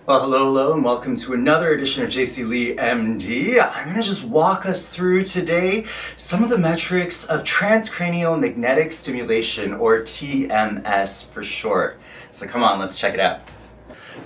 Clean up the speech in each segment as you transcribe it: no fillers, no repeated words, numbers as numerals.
Well, hello, and welcome to another edition of JC Lee MD. I'm going to just walk us through today some of the metrics of transcranial magnetic stimulation, or TMS for short. So come on, let's check it out.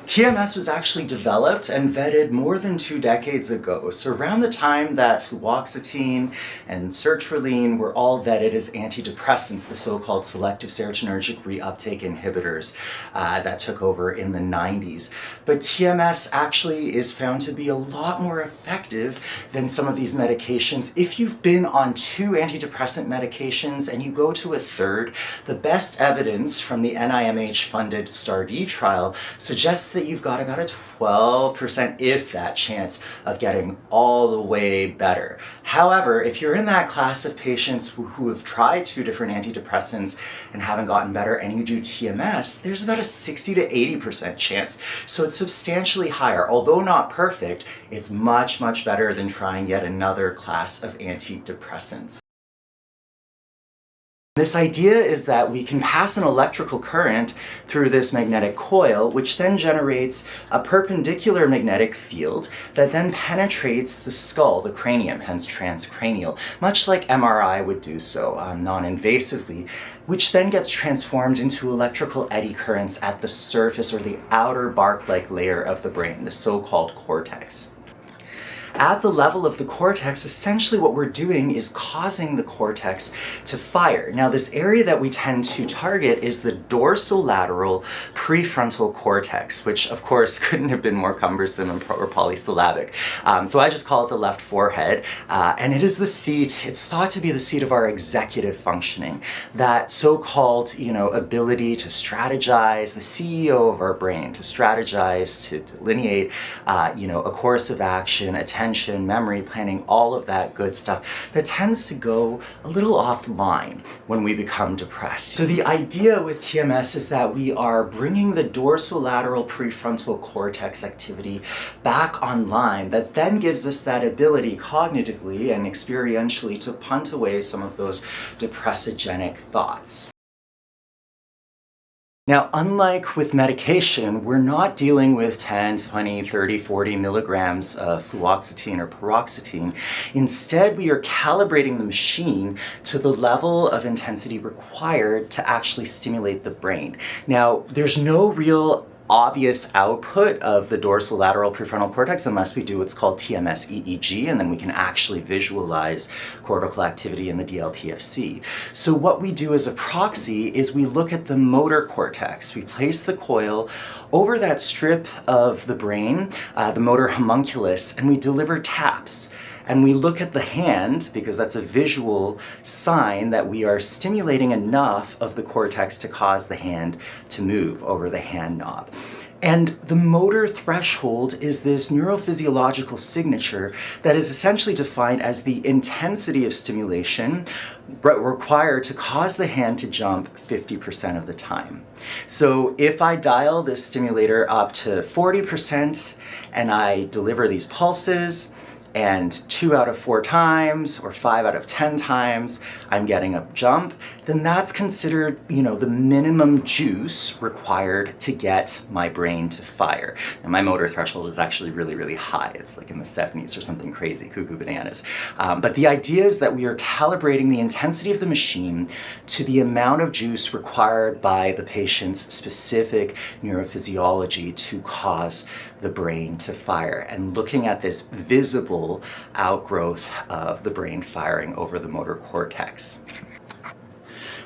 TMS was actually developed and vetted more than 2 decades ago, so around the time that fluoxetine and sertraline were all vetted as antidepressants, the so-called selective serotonergic reuptake inhibitors that took over in the 90s. But TMS actually is found to be a lot more effective than some of these medications. If you've been on 2 antidepressant medications and you go to a third, the best evidence from the NIMH-funded STAR-D trial suggests that you've got about a 12%, if that, chance of getting all the way better. However, if you're in that class of patients who have tried 2 different antidepressants and haven't gotten better, and you do TMS, there's about a 60 to 80% chance. So it's substantially higher. Although not perfect, it's much, much better than trying yet another class of antidepressants. This idea is that we can pass an electrical current through this magnetic coil, which then generates a perpendicular magnetic field that then penetrates the skull, the cranium, hence transcranial, much like MRI would do so non-invasively, which then gets transformed into electrical eddy currents at the surface or the outer bark-like layer of the brain, the so-called cortex. At the level of the cortex, essentially what we're doing is causing the cortex to fire. Now, this area that we tend to target is the dorsolateral prefrontal cortex, which of course couldn't have been more cumbersome or polysyllabic. So I just call it the left forehead, and it is the seat, it's thought to be the seat of our executive functioning, that so-called, ability to strategize, the CEO of our brain, to strategize, to delineate, a course of action, attention, memory, planning, all of that good stuff that tends to go a little offline when we become depressed. So the idea with TMS is that we are bringing the dorsolateral prefrontal cortex activity back online, that then gives us that ability cognitively and experientially to punt away some of those depressogenic thoughts. Now, unlike with medication, we're not dealing with 10, 20, 30, 40 milligrams of fluoxetine or paroxetine. Instead, we are calibrating the machine to the level of intensity required to actually stimulate the brain. Now, there's no real obvious output of the dorsolateral prefrontal cortex unless we do what's called TMS EEG, and then we can actually visualize cortical activity in the DLPFC. So what we do as a proxy is we look at the motor cortex. We place the coil over that strip of the brain, the motor homunculus, and we deliver taps. And we look at the hand, because that's a visual sign that we are stimulating enough of the cortex to cause the hand to move over the hand knob. And the motor threshold is this neurophysiological signature that is essentially defined as the intensity of stimulation required to cause the hand to jump 50% of the time. So if I dial this stimulator up to 40% and I deliver these pulses, and 2 out of 4 times or 5 out of 10 times I'm getting a jump, then that's considered, the minimum juice required to get my brain to fire. And my motor threshold is actually really, really high. It's like in the 70s or something crazy, cuckoo bananas. But the idea is that we are calibrating the intensity of the machine to the amount of juice required by the patient's specific neurophysiology to cause the brain to fire, and looking at this visible outgrowth of the brain firing over the motor cortex.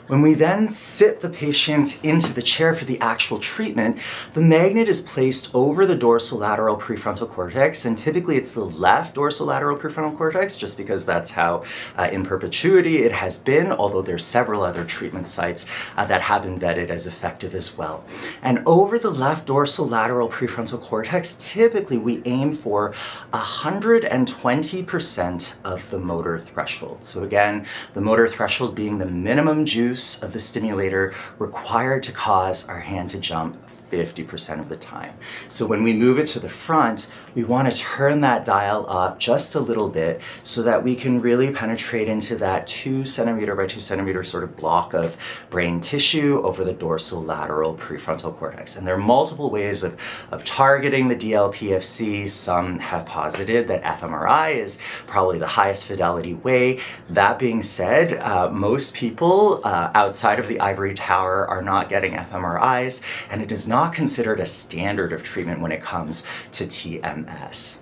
When we then sit the patient into the chair for the actual treatment, the magnet is placed over the dorsolateral prefrontal cortex, and typically it's the left dorsolateral prefrontal cortex, just because that's how in perpetuity it has been, although there's several other treatment sites that have been vetted as effective as well. And over the left dorsolateral prefrontal cortex, typically we aim for 120% of the motor threshold. So again, the motor threshold being the minimum juice of the stimulator required to cause our hand to jump 50% of the time. So when we move it to the front, we want to turn that dial up just a little bit so that we can really penetrate into that 2 centimeter by 2 centimeter sort of block of brain tissue over the dorsolateral prefrontal cortex. And there are multiple ways of targeting the DLPFC. Some have posited that fMRI is probably the highest fidelity way. That being said, most people outside of the ivory tower are not getting fMRIs, and it is not considered a standard of treatment when it comes to TMS.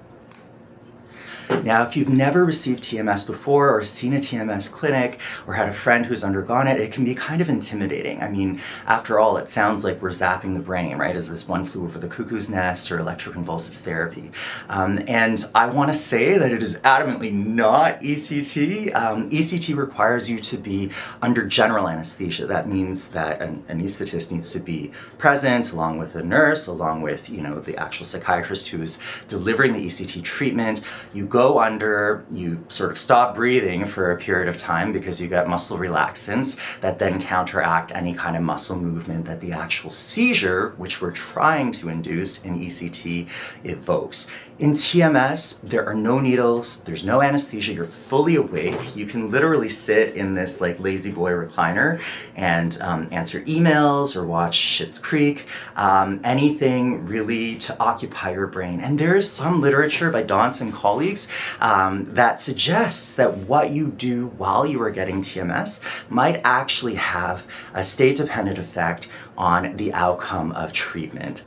Now, if you've never received TMS before or seen a TMS clinic or had a friend who's undergone it, it can be kind of intimidating. I mean, after all, it sounds like we're zapping the brain, right? As this one flew over the cuckoo's nest or electroconvulsive therapy. And I want to say that it is adamantly not ECT. ECT requires you to be under general anesthesia. That means that an anesthetist needs to be present along with a nurse, along with, the actual psychiatrist who is delivering the ECT treatment. You go under, you sort of stop breathing for a period of time because you get muscle relaxants that then counteract any kind of muscle movement that the actual seizure, which we're trying to induce in ECT, evokes. In TMS, there are no needles, there's no anesthesia, you're fully awake. You can literally sit in this like lazy boy recliner and answer emails or watch Schitt's Creek, anything really to occupy your brain. And there is some literature by Dance and colleagues that suggests that what you do while you are getting TMS might actually have a state-dependent effect on the outcome of treatment.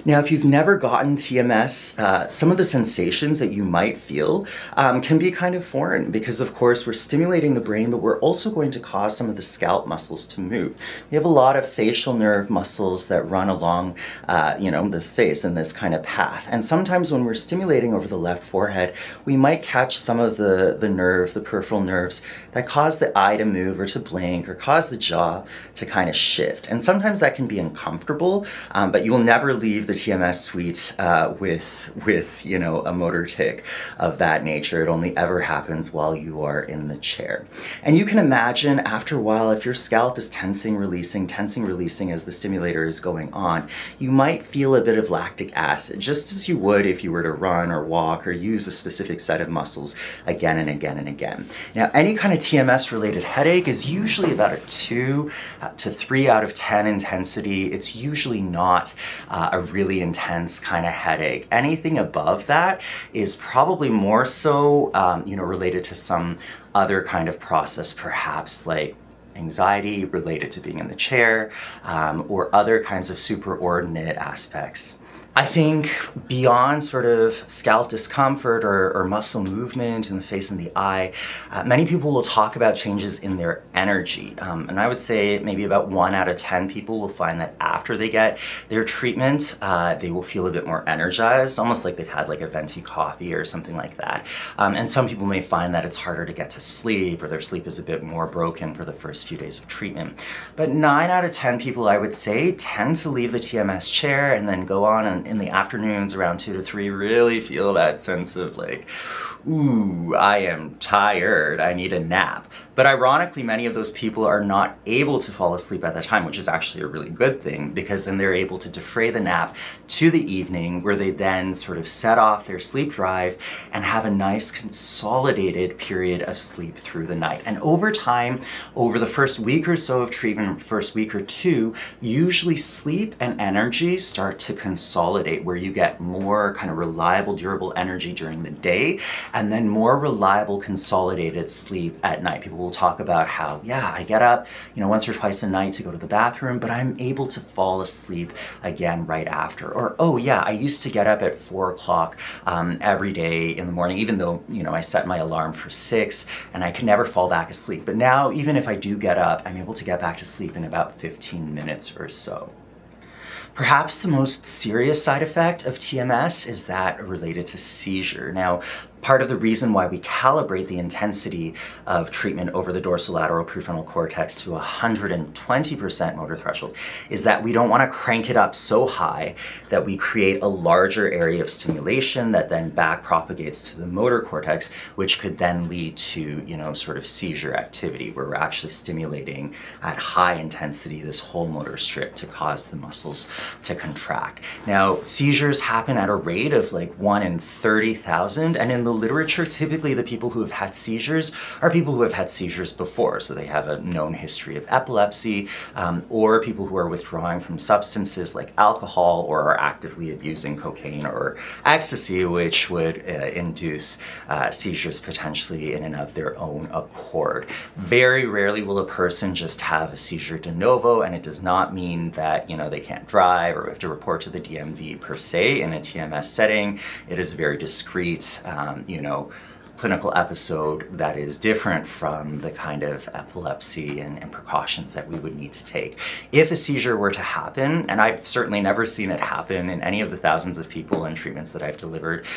Now, if you've never gotten TMS, some of the sensations that you might feel can be kind of foreign because, of course, we're stimulating the brain, but we're also going to cause some of the scalp muscles to move. We have a lot of facial nerve muscles that run along, this face in this kind of path. And sometimes when we're stimulating over the left forehead, we might catch some of the peripheral nerves that cause the eye to move or to blink or cause the jaw to kind of shift. And sometimes that can be uncomfortable, but you will never leave the TMS suite with a motor tic of that nature. It only ever happens while you are in the chair. And you can imagine after a while, if your scalp is tensing, releasing as the stimulator is going on, you might feel a bit of lactic acid, just as you would if you were to run or walk or use a specific set of muscles again and again and again. Now, any kind of TMS related headache is usually about a 2 to 3 out of 10 intensity. It's usually not a really intense kind of headache. Anything above that is probably more so, related to some other kind of process, perhaps like anxiety related to being in the chair, or other kinds of superordinate aspects. I think beyond sort of scalp discomfort or muscle movement in the face and the eye, many people will talk about changes in their energy. And I would say maybe about 1 out of 10 people will find that after they get their treatment, they will feel a bit more energized, almost like they've had like a venti coffee or something like that. And some people may find that it's harder to get to sleep or their sleep is a bit more broken for the first few days of treatment. But 9 out of 10 people, I would say, tend to leave the TMS chair and then go on and in the afternoons around 2 to 3 really feel that sense of like, ooh, I am tired, I need a nap. But ironically, many of those people are not able to fall asleep at that time, which is actually a really good thing because then they're able to defray the nap to the evening where they then sort of set off their sleep drive and have a nice consolidated period of sleep through the night. And over time, over the first week or so of treatment, first week or two, usually sleep and energy start to consolidate where you get more kind of reliable, durable energy during the day and then more reliable, consolidated sleep at night. People will talk about how, I get up, once or twice a night to go to the bathroom, but I'm able to fall asleep again right after. Or, I used to get up at 4 o'clock every day in the morning, even though, I set my alarm for 6 and I could never fall back asleep. But now, even if I do get up, I'm able to get back to sleep in about 15 minutes or so. Perhaps the most serious side effect of TMS is that related to seizure. Now, Part of the reason why we calibrate the intensity of treatment over the dorsolateral prefrontal cortex to 120% motor threshold is that we don't want to crank it up so high that we create a larger area of stimulation that then back propagates to the motor cortex, which could then lead to, sort of seizure activity where we're actually stimulating at high intensity this whole motor strip to cause the muscles to contract. Now, seizures happen at a rate of like 1 in 30,000, and in the literature, typically the people who have had seizures are people who have had seizures before, so they have a known history of epilepsy, or people who are withdrawing from substances like alcohol or are actively abusing cocaine or ecstasy, which would induce seizures potentially in and of their own accord. Very rarely will a person just have a seizure de novo, and it does not mean that they can't drive or have to report to the DMV per se in a TMS setting. It is a very discrete, clinical episode that is different from the kind of epilepsy and precautions that we would need to take. If a seizure were to happen, and I've certainly never seen it happen in any of the thousands of people and treatments that I've delivered,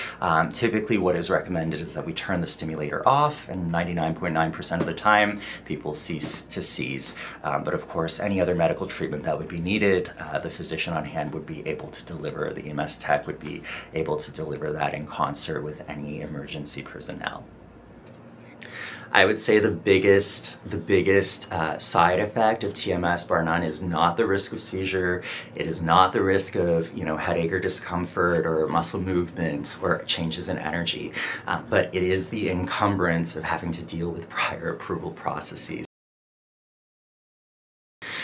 typically what is recommended is that we turn the stimulator off, and 99.9% of the time people cease to seize. But of course, any other medical treatment that would be needed, the physician on hand would be able to deliver, the EMS tech would be able to deliver that in concert with any emergency personnel. I would say the biggest side effect of TMS, bar none, is not the risk of seizure. It is not the risk of headache or discomfort or muscle movement or changes in energy, but it is the encumbrance of having to deal with prior approval processes.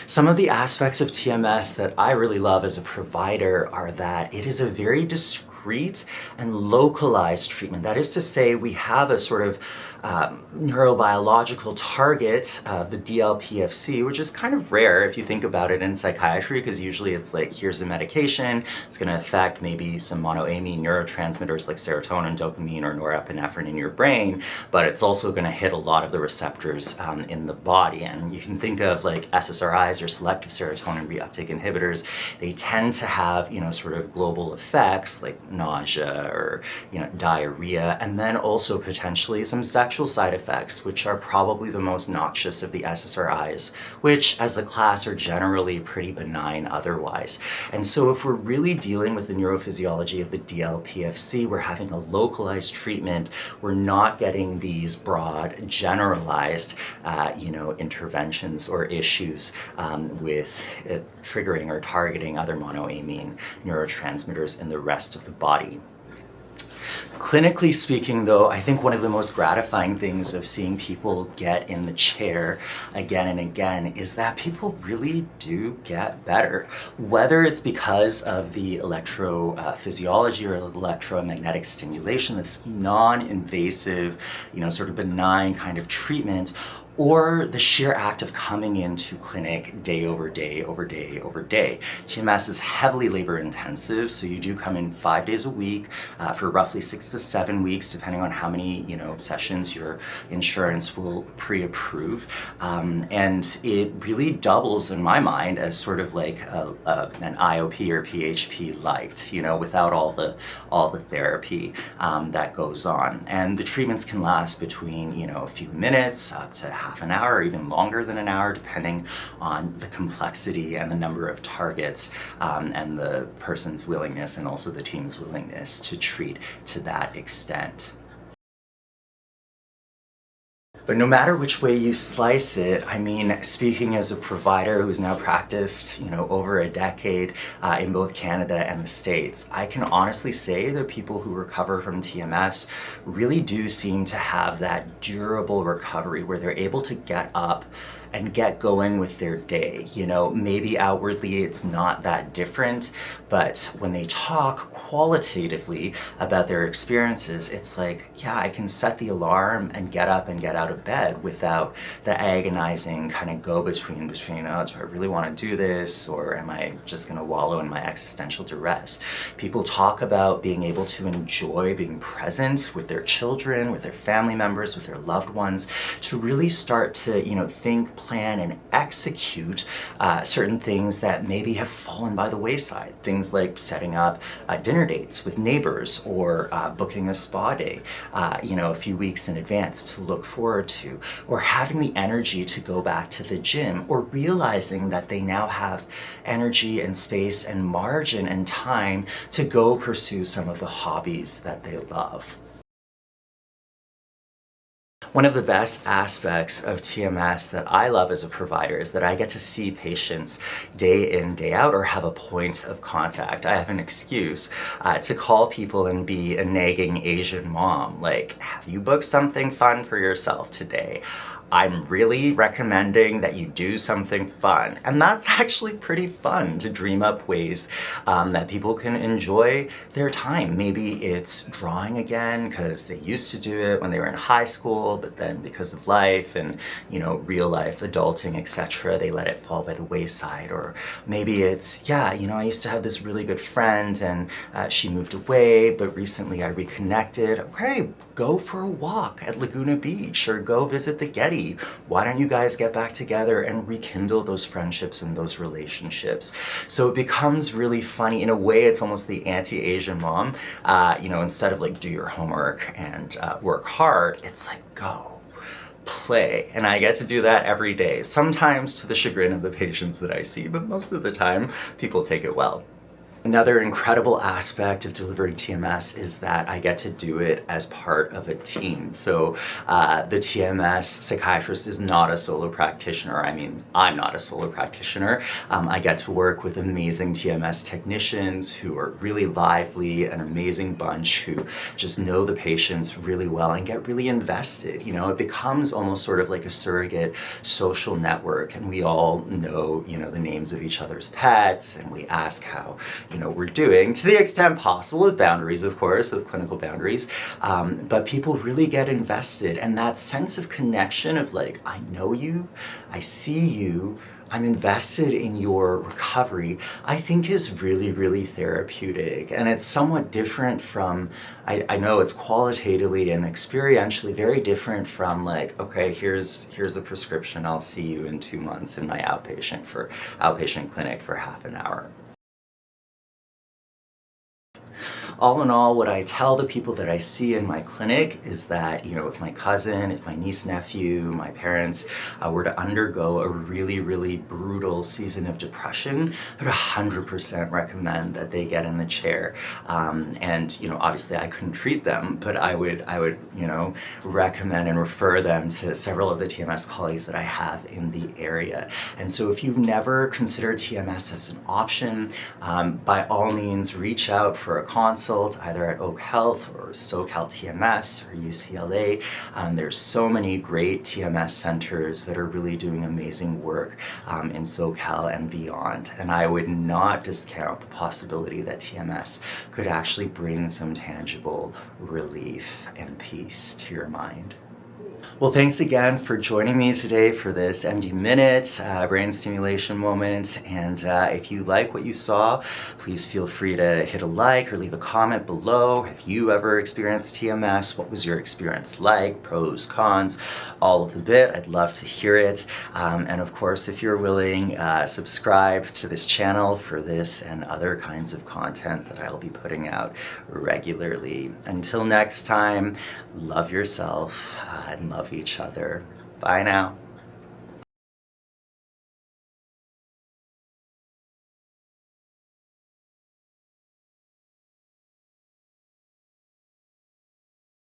Some of the aspects of TMS that I really love as a provider are that it is a very discrete and localized treatment. That is to say, we have a sort of neurobiological target of the DLPFC, which is kind of rare if you think about it in psychiatry, because usually it's like, here's a medication, it's going to affect maybe some monoamine neurotransmitters like serotonin, dopamine, or norepinephrine in your brain, but it's also going to hit a lot of the receptors in the body. And you can think of like SSRIs or selective serotonin reuptake inhibitors. They tend to have, sort of global effects like nausea or, diarrhea, and then also potentially some sexual side effects, which are probably the most noxious of the SSRIs, which as a class are generally pretty benign otherwise. And so if we're really dealing with the neurophysiology of the DLPFC, we're having a localized treatment, we're not getting these broad, generalized, interventions or issues with triggering or targeting other monoamine neurotransmitters in the rest of the body. Clinically speaking, though, I think one of the most gratifying things of seeing people get in the chair again and again is that people really do get better. Whether it's because of the electrophysiology or electromagnetic stimulation, this non-invasive, sort of benign kind of treatment, or the sheer act of coming into clinic day over day over day over day. TMS is heavily labor intensive, so you do come in 5 days a week for roughly 6 to 7 weeks, depending on how many sessions your insurance will pre-approve. And it really doubles, in my mind, as sort of like an IOP or PHP light, without all the therapy that goes on. And the treatments can last between a few minutes up to half an hour or even longer than an hour, depending on the complexity and the number of targets and the person's willingness and also the team's willingness to treat to that extent. But no matter which way you slice it, I mean, speaking as a provider who's now practiced, over a decade in both Canada and the States, I can honestly say that people who recover from TMS really do seem to have that durable recovery where they're able to get up and get going with their day. Maybe outwardly it's not that different, but when they talk qualitatively about their experiences, it's like, yeah, I can set the alarm and get up and get out of bed without the agonizing kind of go-between, oh, do I really want to do this, or am I just going to wallow in my existential duress? People talk about being able to enjoy being present with their children, with their family members, with their loved ones, to really start to, think, plan and execute certain things that maybe have fallen by the wayside. Things like setting up dinner dates with neighbors, or booking a spa day, a few weeks in advance to look forward to, or having the energy to go back to the gym, or realizing that they now have energy and space and margin and time to go pursue some of the hobbies that they love. One of the best aspects of TMS that I love as a provider is that I get to see patients day in, day out, or have a point of contact. I have an excuse to call people and be a nagging Asian mom. Like, have you booked something fun for yourself today? I'm really recommending that you do something fun. And that's actually pretty fun, to dream up ways that people can enjoy their time. Maybe it's drawing again because they used to do it when they were in high school, but then because of life and real life adulting, etc., they let it fall by the wayside. Or maybe it's, I used to have this really good friend and she moved away, but recently I reconnected. Okay, go for a walk at Laguna Beach, or go visit the Getty. Why don't you guys get back together and rekindle those friendships and those relationships? So it becomes really funny. In a way, it's almost the anti-Asian mom. Instead of like do your homework and work hard, it's like go play. And I get to do that every day, sometimes to the chagrin of the patients that I see, but most of the time people take it well. Another incredible aspect of delivering TMS is that I get to do it as part of a team. So the TMS psychiatrist is not a solo practitioner. I mean, I'm not a solo practitioner. I get to work with amazing TMS technicians who are really lively, an amazing bunch who just know the patients really well and get really invested. It becomes almost sort of like a surrogate social network, and we all know, the names of each other's pets, and we ask how we're doing, to the extent possible, with boundaries, of course, with clinical boundaries, but people really get invested, and that sense of connection of like, I know you, I see you, I'm invested in your recovery, I think is really, really therapeutic. And it's somewhat different from, I know it's qualitatively and experientially very different from like, okay, here's a prescription, I'll see you in 2 months in my outpatient clinic for half an hour. All in all, what I tell the people that I see in my clinic is that, if my cousin, if my niece, nephew, my parents were to undergo a really, really brutal season of depression, I would 100% recommend that they get in the chair. Obviously I couldn't treat them, but I would recommend and refer them to several of the TMS colleagues that I have in the area. And so if you've never considered TMS as an option, by all means reach out for a consult, either at Oak Health or SoCal TMS or UCLA. There's so many great TMS centers that are really doing amazing work in SoCal and beyond. And I would not discount the possibility that TMS could actually bring some tangible relief and peace to your mind. Well, thanks again for joining me today for this MD Minute brain stimulation moment. And if you like what you saw, please feel free to hit a like or leave a comment below. Have you ever experienced TMS? What was your experience like? Pros, cons, all of the bit. I'd love to hear it. And of course, if you're willing, subscribe to this channel for this and other kinds of content that I'll be putting out regularly. Until next time, love yourself and love each other. Bye now.